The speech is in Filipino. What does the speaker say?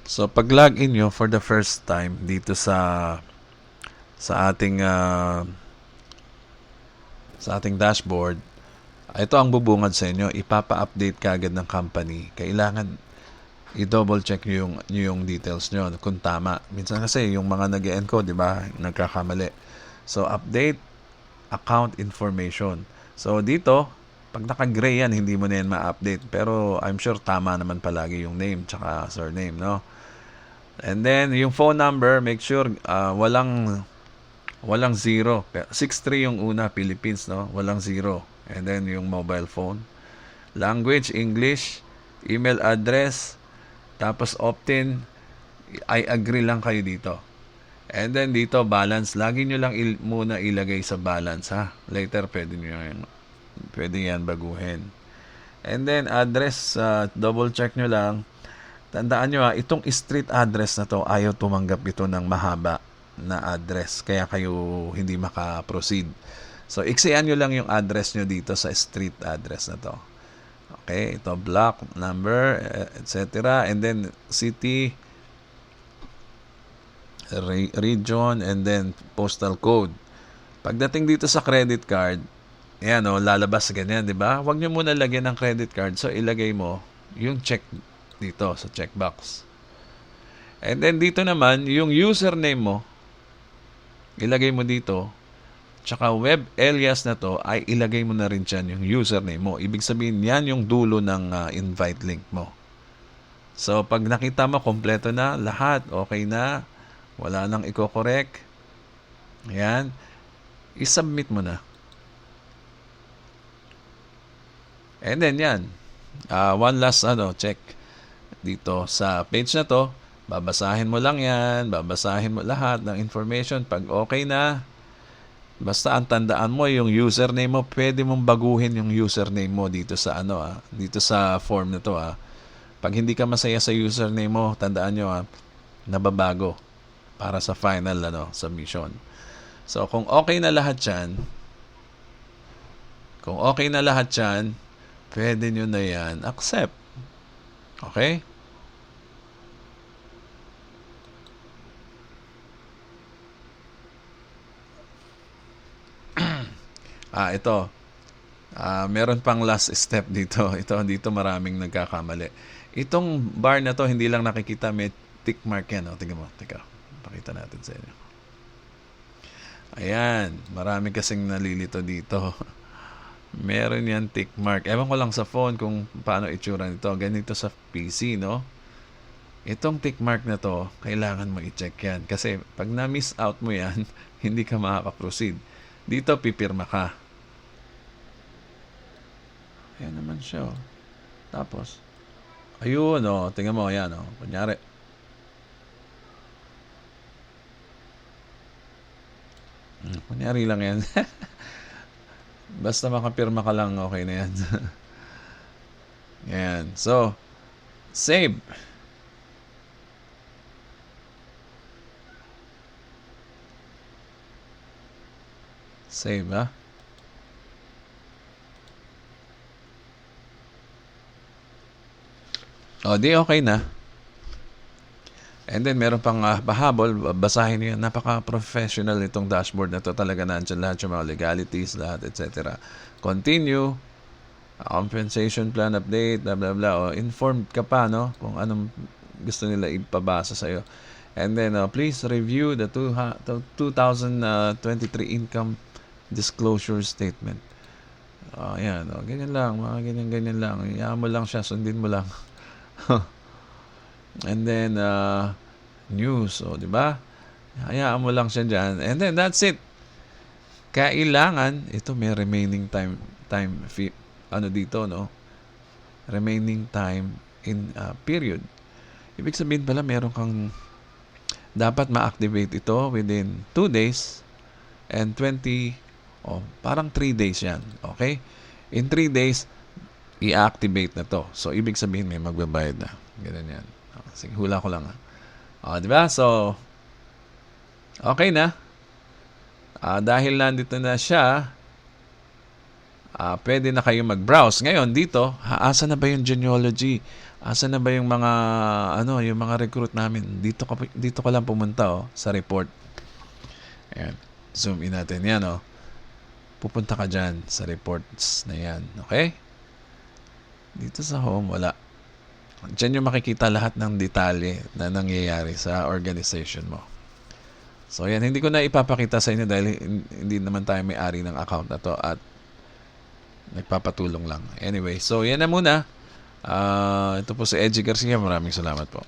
So pag login nyo for the first time dito sa ating dashboard, ito ang bubungad sa inyo. Ipapa-update kagad ng company. Kailangan i-double check nyo yung details nyo kung tama. Minsan kasi yung mga nag-encode, di ba, nagkakamali. So update account information. So dito, pag naka-gray yan, hindi mo na yan ma-update. Pero I'm sure tama naman palagi yung name tsaka surname, no? And then yung phone number, make sure walang zero. 63 yung una, Philippines, no? Walang zero. And then yung mobile phone. Language, English. Email address. Tapos opt-in. I agree lang kayo dito. And then dito, balance. Lagi nyo lang muna ilagay sa balance, ha? Later, pwede yan baguhin. And then, address, double check nyo lang. Tandaan nyo, itong street address na to, ayaw tumanggap ito ng mahaba na address. Kaya kayo hindi maka-proceed. So, iksian nyo lang yung address nyo dito sa street address na to. Okay, ito block, number, etc. And then, city, region, and then postal code. Pagdating dito sa credit card, ayan o, lalabas ganyan, di ba? Huwag nyo muna lagyan ng credit card. So, ilagay mo yung check dito sa checkbox. And then, dito naman, yung username mo, ilagay mo dito. Tsaka web alias na to, ay ilagay mo na rin dyan yung username mo. Ibig sabihin, yan yung dulo ng invite link mo. So, pag nakita mo, kompleto na, lahat, okay na, wala nang i-correct. Ayan. I-submit mo na. And then yan. One last check. Dito sa page na to, babasahin mo lang yan. Babasahin mo lahat ng information. Pag okay na, basta ang tandaan mo yung username mo, pwede mong baguhin yung username mo dito sa dito sa form na to. Pag hindi ka masaya sa username mo, tandaan nyo nababago para sa final submission. So, kung okay na lahat yan, pwede nyo na yan accept. Okay? Ito. Meron pang last step dito. Dito maraming nagkakamali. Itong bar na to, hindi lang nakikita, may tick mark yan. Tingnan mo. Teka. Pakita natin sa inyo. Ayan. Marami kasing nalilito dito. Meron yan tick mark. Ewan ko lang sa phone kung paano itsura nito. Ganito sa PC, no? Itong tick mark na to, kailangan mo i-check yan. Kasi pag na-miss out mo yan, hindi ka makaka-proceed. Dito, pipirma ka. Ayan naman siya. Tapos, ayun, tingnan mo, ayan, kunyari. Kunyari lang yan. Basta makapirma ka lang, okay na yan. Ayan. So, save. Save, ha? Di okay na. And then, meron pang pahabol. Basahin niyo. Napaka-professional itong dashboard na to. Talaga nandiyan lahat yung mga legalities, lahat, etc. Continue. Compensation plan update, blah, blah, blah. Informed ka pa, no? Kung anong gusto nila ipabasa sa'yo. And then, please review the 2023 income disclosure statement. Yan. Ganyan lang. Mga ganyan lang. Iyahan mo lang siya. Sundin mo lang. And then news, di ba? Hayaan mo lang siya diyan. And then that's it. Kailangan ito may remaining time dito, no? Remaining time in period. Ibig sabihin pala meron kang dapat ma-activate ito within 2 days and 20 parang 3 days yan. Okay? In 3 days i-activate na to. So, ibig sabihin may magbabayad na. Ganun yan. Sige, hula ko lang. Di ba? So, okay na. Dahil nandito na siya, pwede na kayo mag-browse. Ngayon, dito, asa na ba yung genealogy? Asa na ba yung mga yung mga recruit namin? Dito ka lang pumunta sa report. Ayan. Zoom in natin 'yan Pupunta ka diyan sa reports na 'yan, okay? Dito sa home wala. Diyan yung makikita lahat ng detalye na nangyayari sa organization mo. So yan, hindi ko na ipapakita sa inyo dahil hindi naman tayo may-ari ng account na to at nagpapatulong lang. Anyway, so yan na muna. Ito po si Edgy Garcia. Maraming salamat po.